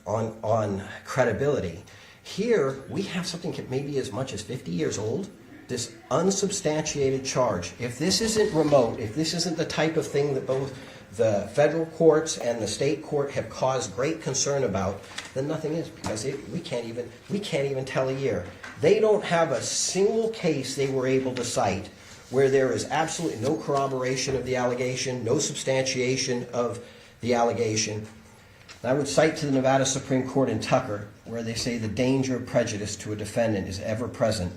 on credibility. Here, we have something maybe as much as 50 years old, this unsubstantiated charge. If this isn't remote, if this isn't the type of thing that both the federal courts and the state court have caused great concern about, then nothing is, because we can't even tell a year. They don't have a single case they were able to cite where there is absolutely no corroboration of the allegation, no substantiation of the allegation. I would cite to the Nevada Supreme Court in Tucker, where they say the danger of prejudice to a defendant is ever present,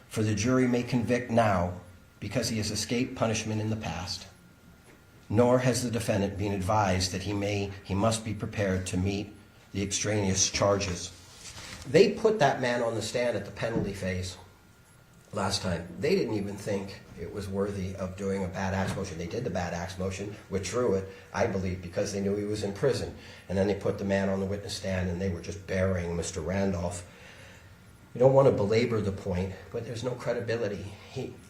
for the jury may convict now because he has escaped punishment in the past, nor has the defendant been advised that he must be prepared to meet the extraneous charges. They put that man on the stand at the penalty phase last time. They didn't even think it was worthy of doing a bad acts motion. They did the bad acts motion, withdrew it, I believe, because they knew he was in prison. And then they put the man on the witness stand, and they were just burying Mr. Randolph. You don't want to belabor the point, but there's no credibility.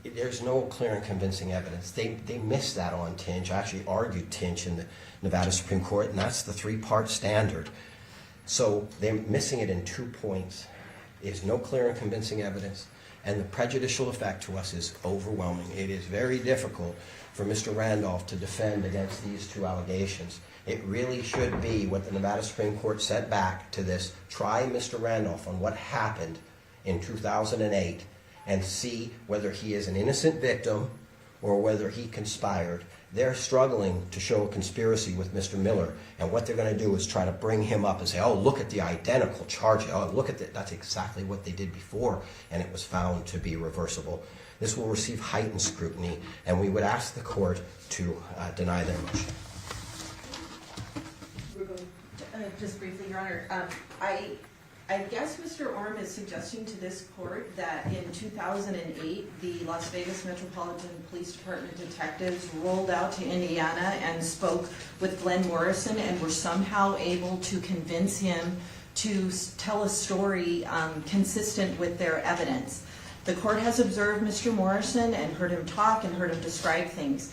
There's no clear and convincing evidence. They missed that on Tinch. I actually argued Tinch in the Nevada Supreme Court, and that's the three-part standard. So they're missing it in 2 points. There's no clear and convincing evidence, and the prejudicial effect to us is overwhelming. It is very difficult for Mr. Randolph to defend against these two allegations. It really should be what the Nevada Supreme Court said back to this: try Mr. Randolph on what happened in 2008 and see whether he is an innocent victim or whether he conspired. They're struggling to show a conspiracy with Mr. Miller, and what they're going to do is try to bring him up and say, oh, look at the identical charge. Oh, look at that. That's exactly what they did before, and it was found to be reversible. This will receive heightened scrutiny, and we would ask the court to deny their motion. Just briefly, Your Honor, I guess Mr. Orm is suggesting to this court that in 2008, the Las Vegas Metropolitan Police Department detectives rolled out to Indiana and spoke with Glenn Morrison and were somehow able to convince him to tell a story consistent with their evidence. The court has observed Mr. Morrison and heard him talk and heard him describe things.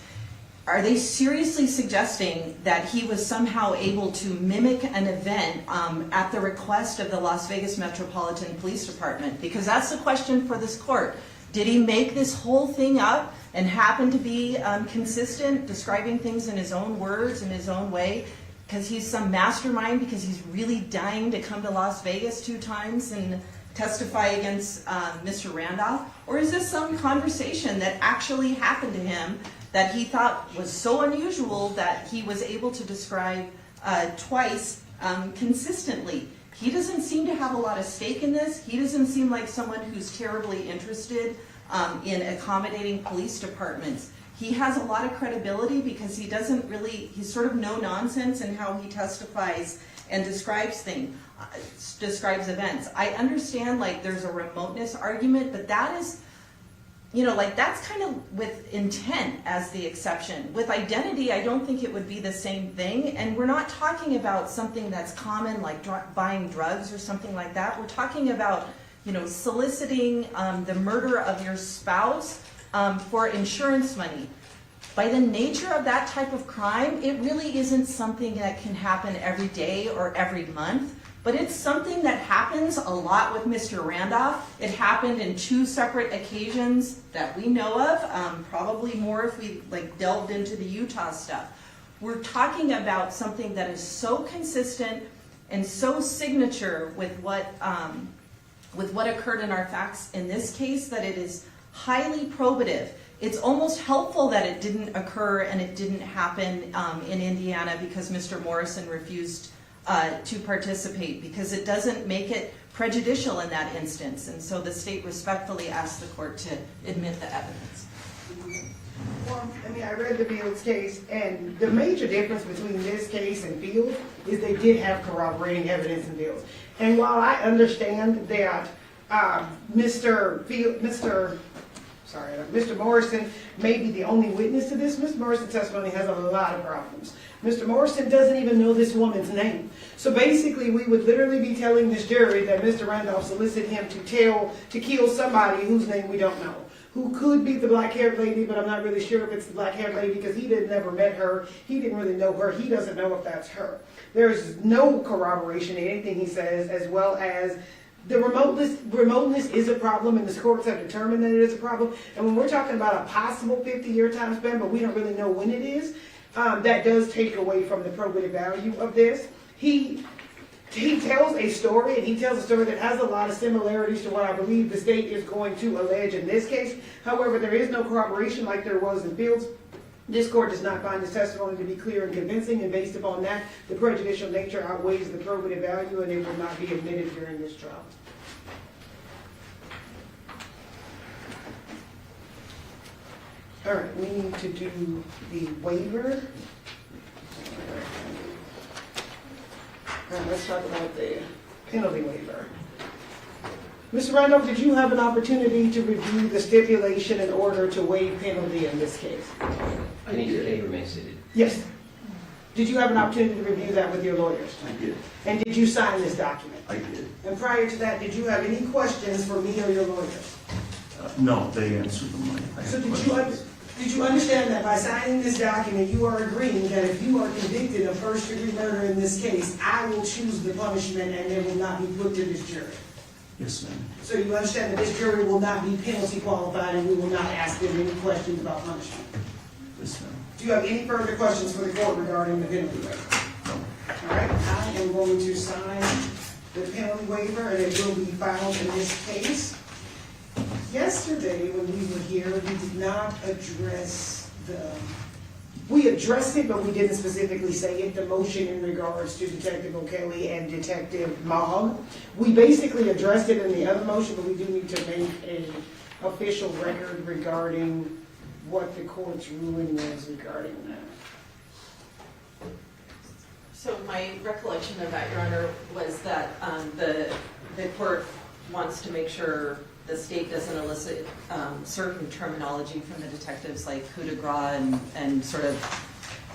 Are they seriously suggesting that he was somehow able to mimic an event at the request of the Las Vegas Metropolitan Police Department? Because that's the question for this court. Did he make this whole thing up and happen to be consistent, describing things in his own words, in his own way, because he's some mastermind, because he's really dying to come to Las Vegas 2 times and testify against Mr. Randolph? Or is this some conversation that actually happened to him that he thought was so unusual that he was able to describe twice consistently. He doesn't seem to have a lot of stake in this. He doesn't seem like someone who's terribly interested in accommodating police departments. He has a lot of credibility because he doesn't really, he's sort of no nonsense in how he testifies and describes describes events. I understand like there's a remoteness argument, but that is, you know, like that's kind of with intent as the exception. With identity, I don't think it would be the same thing. And we're not talking about something that's common like buying drugs or something like that. We're talking about, you know, soliciting the murder of your spouse for insurance money. By the nature of that type of crime, it really isn't something that can happen every day or every month, but it's something that happens a lot with Mr. Randolph. It happened in 2 separate occasions that we know of, probably more if we like delved into the Utah stuff. We're talking about something that is so consistent and so signature with what occurred in our facts in this case that it is highly probative. It's almost helpful that it didn't occur and it didn't happen in Indiana because Mr. Morrison refused to participate, because it doesn't make it prejudicial in that instance. And so the state respectfully asks the court to admit the evidence. Well, I mean, I read the Fields case, and the major difference between this case and Fields is they did have corroborating evidence in Fields. And while I understand that Mr. Morrison may be the only witness to this, Mr. Morrison's testimony has a lot of problems. Mr. Morrison doesn't even know this woman's name. So basically, we would literally be telling this jury that Mr. Randolph solicited him to kill somebody whose name we don't know, who could be the black-haired lady, but I'm not really sure if it's the black-haired lady because he never met her. He didn't really know her. He doesn't know if that's her. There's no corroboration in anything he says, as well as the remoteness is a problem, and the courts have determined that it is a problem. And when we're talking about a possible 50-year time span, but we don't really know when it is, that does take away from the probative value of this. He tells a story, and he tells a story that has a lot of similarities to what I believe the state is going to allege in this case. However, there is no corroboration like there was in Fields. This court does not find his testimony to be clear and convincing, and based upon that, the prejudicial nature outweighs the probative value, and it will not be admitted during this trial. All right, we need to do the waiver. All right, let's talk about the penalty waiver. Mr. Randolph, did you have an opportunity to review the stipulation in order to waive penalty in this case? I need your name remain seated. Yes. Did you have an opportunity to review that with your lawyers? I did. And did you sign this document? I did. And prior to that, did you have any questions for me or your lawyers? No, they answered them. So did you understand that by signing this document, you are agreeing that if you are convicted of first-degree murder in this case, I will choose the punishment and it will not be put to this jury? Yes, ma'am. So you understand that this jury will not be penalty qualified and we will not ask them any questions about punishment? Yes, ma'am. Do you have any further questions for the court regarding the penalty waiver? No. All right, I am going to sign the penalty waiver and it will be filed in this case. Yesterday, when we were here, we did not address we addressed it, but we didn't specifically say it, the motion in regards to Detective O'Kelly and Detective Mogg. We basically addressed it in the other motion, but we do need to make an official record regarding what the court's ruling was regarding that. So my recollection of that, Your Honor, was that the court wants to make sure the state doesn't elicit certain terminology from the detectives, like coup de grace and sort of,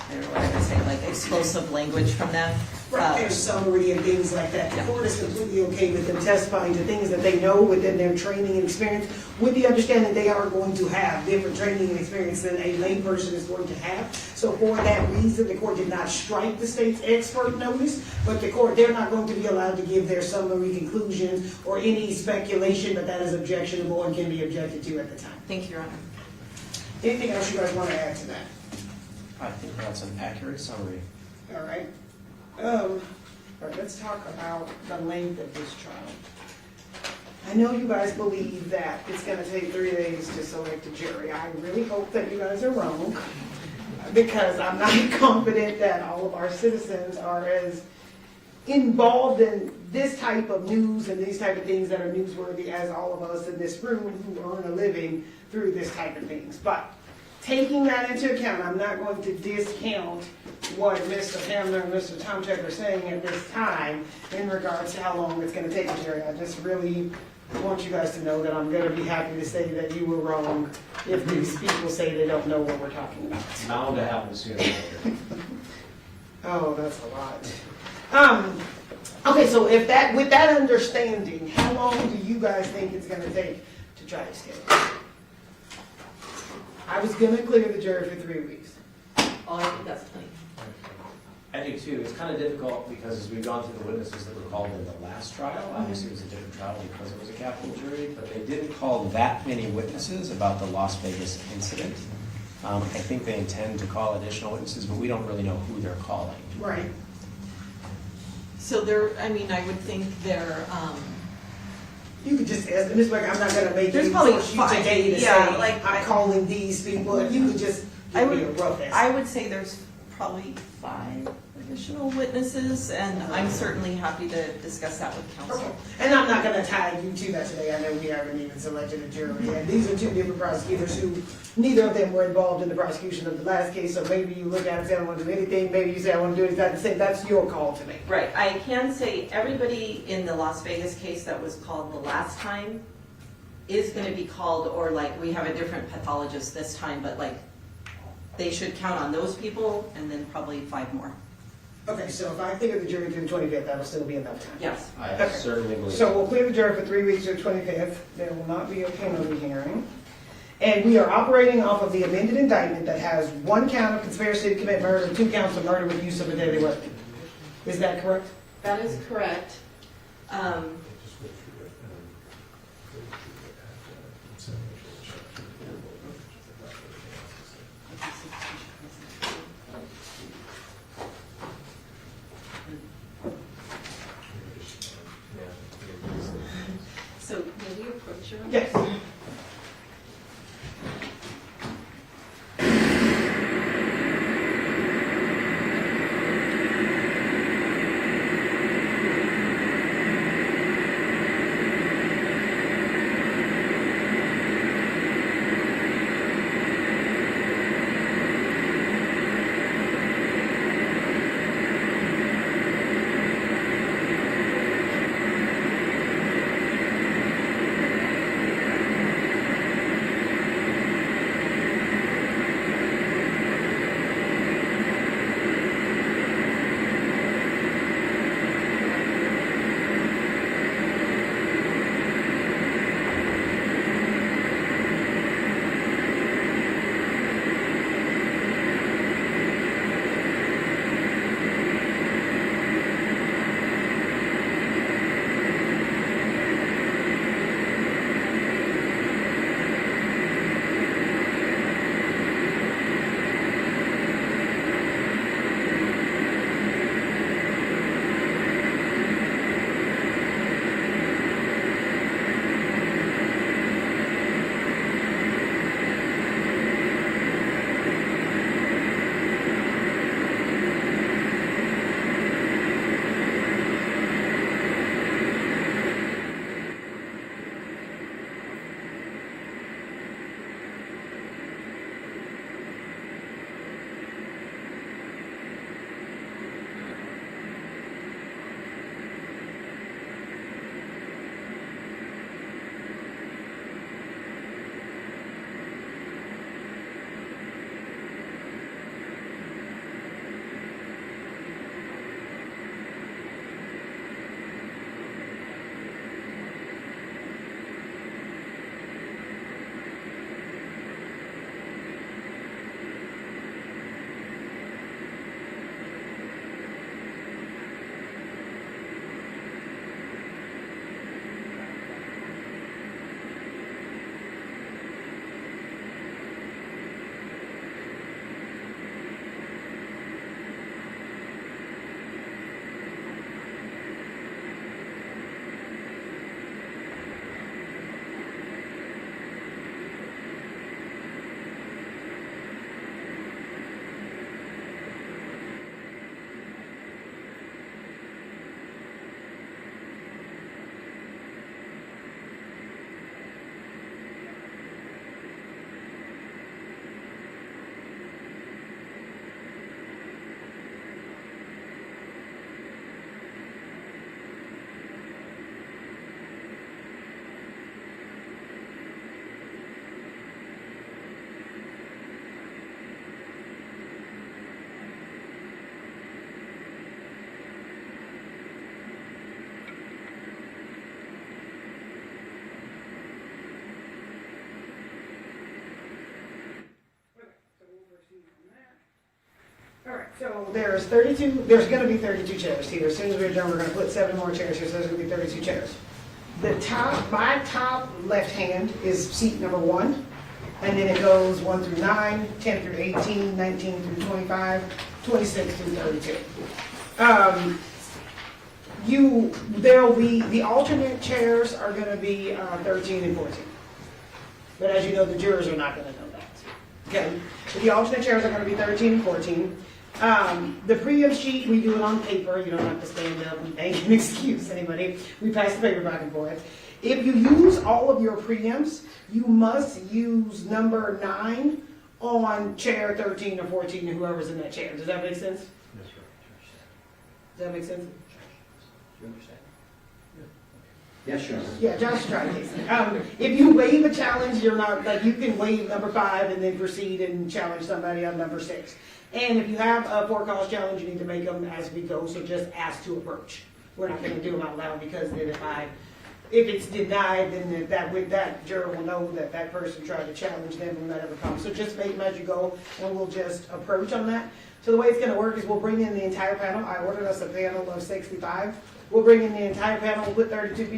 I don't know what I would say, like explosive language from them. Their summary and things like that. The court is completely okay with them testifying to things that they know within their training and experience, with the understanding they are going to have different training and experience than a layperson is going to have. So for that reason, the court did not strike the state's expert notice, but they're not going to be allowed to give their summary conclusions or any speculation, but that is objectionable and can be objected to at the time. Thank you, Your Honor. Anything else you guys want to add to that? I think that's an accurate summary. All right. All right, let's talk about the length of this trial. I know you guys believe that it's gonna take 3 days to select a jury. I really hope that you guys are wrong, because I'm not confident that all of our citizens are as involved in this type of news and these type of things that are newsworthy as all of us in this room who earn a living through this type of things. But taking that into account, I'm not going to discount what Mr. Hamler and Mr. Tomczyk are saying at this time in regards to how long it's gonna take a jury. I just really want you guys to know that I'm gonna be happy to say that you were wrong if these people say they don't know what we're talking about. It's bound to happen sooner or later. Oh, that's a lot. Okay, so if that, with that understanding, how long do you guys think it's gonna take to try this case? I was gonna clear the jury for 3 weeks. Oh, I think that's plenty. I do too. It's kind of difficult because as we've gone through the witnesses that were called in the last trial, obviously it was a different trial because it was a capital jury, but they didn't call that many witnesses about the Las Vegas incident. I think they intend to call additional witnesses, but we don't really know who they're calling. Right. So there, I mean, I would think there, You could just ask, Ms. Becker, I'm not gonna make There's you probably force you five, today to yeah, say, like, I'm calling these people, and you could just I give me a would- rough estimate. I would say there's probably 5 additional witnesses, and I'm certainly happy to discuss that with Okay. counsel. And I'm not gonna tie you to that today, I know we haven't even selected a jury, and these are 2 different prosecutors who, neither of them were involved in the prosecution of the last case, so maybe you look at it and say, I don't wanna do anything, maybe you say, I wanna do exactly the same, that's your call to make. Right, I can say everybody in the Las Vegas case that was called the last time is gonna be called, or like, we have a different pathologist this time, but like, they should count on those people, and then probably 5 more. Okay, so if I clear the jury through the 25th, that'll still be enough time. Yes. I Okay. certainly believe. So we'll clear the jury for 3 weeks to the 25th. There will not be a penalty hearing. And we are operating off of the amended indictment that has 1 count of conspiracy to commit murder and 2 counts of murder with use of a deadly weapon. Is that correct? That is correct. So, may we approach you? Yes. All right, so there's 32, there's gonna be 32 chairs here. As soon as we're done, we're gonna put 7 more chairs here, so there's gonna be 32 chairs. The top, my top left hand is seat number 1, and then it goes 1 through 9, 10 through 18, 19 through 25, 26 through 32. There'll be, the alternate chairs are gonna be 13 and 14. But as you know, the jurors are not gonna know that. Okay, so the alternate chairs are gonna be 13 and 14. The preempt sheet, we do it on paper. You don't have to stand up and make an excuse anybody. We pass the paper back and forth. If you use all of your preempts, you must use number 9 on chair 13 or 14 and whoever's in that chair. Does that make sense? Yes, sir. Does that make sense? Do you understand? Yes, sure. Yeah, Josh tried this. If you waive a challenge, you're not, like, you can waive number 5 and then proceed and challenge somebody on number 6. And if you have a 4-cause challenge, you need to make them as we go, so just ask to approach. We're not gonna do them out loud, because then if it's denied, then that juror will know that that person tried to challenge them and that ever comes. So just make them as you go, and we'll just approach on that. So the way it's gonna work is we'll bring in the entire panel. I ordered us a panel of 65. We'll bring in the entire panel, we'll put 32 people